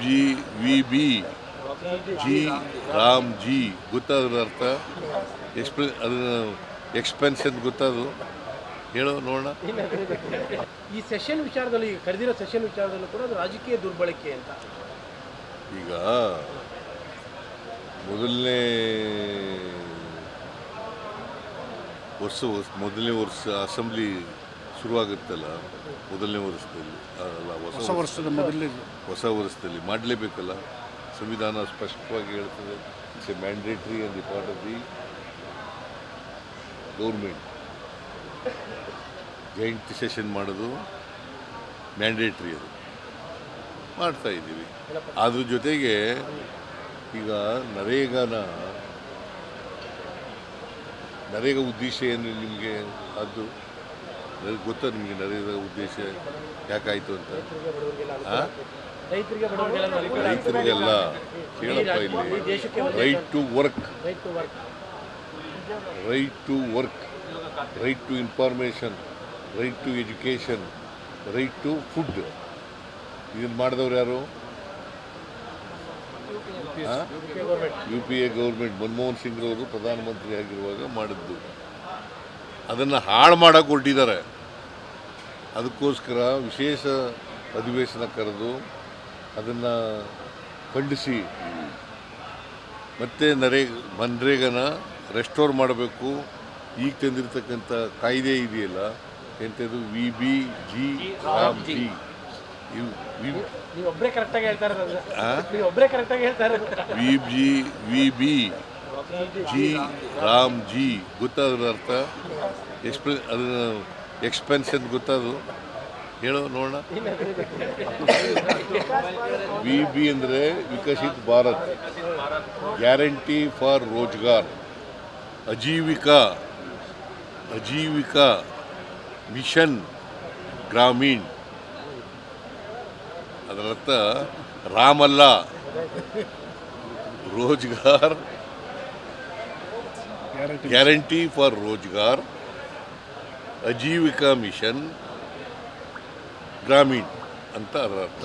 G V B G RAM G ಗೊತ್ತಾದ್ರ ಅರ್ಥ ಅದನ್ನ ಎಕ್ಸ್ಪೆನ್ಷನ್ ಗೊತ್ತದು ಹೇಳೋ ನೋಡೋಣ. ಈ ಸೆಷನ್ ವಿಚಾರದಲ್ಲಿ ಕರೆದಿರೋ ಸೆಷನ್ ವಿಚಾರದಲ್ಲೂ ಕೂಡ ಅದು ರಾಜಕೀಯ ದುರ್ಬಳಕೆ ಅಂತ. ಈಗ ಮೊದಲನೇ ವರ್ಷ ಅಸೆಂಬ್ಲಿ ಶುರುವಾಗುತ್ತಲ್ಲ, ಮೊದಲನೇ ವರ್ಷದಲ್ಲಿ ಅಲ್ಲ ಹೊಸ ವರ್ಷದಲ್ಲಿ ಮಾಡಲೇಬೇಕಲ್ಲ. ಸಂವಿಧಾನ ಸ್ಪಷ್ಟವಾಗಿ ಹೇಳ್ತದೆ, it's A mandatory on the part of the government. Joint session ಮಾಡೋದು ಮ್ಯಾಂಡೇಟ್ರಿ, ಅದು ಮಾಡ್ತಾ ಇದ್ದೀವಿ. ಅದ್ರ ಜೊತೆಗೆ ಈಗ ನರೇಗಾ ಉದ್ದೇಶ ಏನು ನಿಮಗೆ ಅದು ಗೊತ್ತಾ? ನಿಮಗೆ ನರೇಗಾ ಉದ್ದೇಶ ಯಾಕಾಯಿತು ಅಂತ? ರೈತರಿಗೆಲ್ಲ ಕೇಳಪ್ಪ, ಇಲ್ಲಿ right to work, right to information, right to education, right to food. ಇದನ್ನು ಮಾಡಿದವ್ರು ಯಾರು? U P A government, Manmohan Singh ಅವರು ಪ್ರಧಾನಮಂತ್ರಿ ಆಗಿರುವಾಗ ಮಾಡಿದ್ದು. ಅದನ್ನು ಹಾಳು ಮಾಡೋಕೆ ಹೊರಟಿದ್ದಾರೆ. ಅದಕ್ಕೋಸ್ಕರ ವಿಶೇಷ ಅಧಿವೇಶನ ಕರೆದು ಅದನ್ನು ಖಂಡಿಸಿ ಮತ್ತೆ ಮನ್ರೇಗನ ರೆಸ್ಟೋರ್ ಮಾಡಬೇಕು. ಈಗ ತಂದಿರತಕ್ಕಂಥ ಕಾಯ್ದೆ ಇದೆಯಲ್ಲ, ಎಂಥದ್ದು V B G RAM G, V B G RAM G ಗೊತ್ತಾದ್ರ ಅರ್ಥ ಅದನ್ನ ಎಕ್ಸ್ಪೆನ್ಷನ್ ಗೊತ್ತದು ಹೇಳೋ ನೋಡೋಣ. ವಿ ಬಿ ಅಂದರೆ Viksit Bharat, guarantee for Rozgar, Ajeevika mission Gramin. ಅದರರ್ಥ ರಾಮಲ್ಲ, Rozgar, guarantee for Rozgar, Ajeevika mission Gramin ಅಂತ ಅದರ ಅರ್ಥ.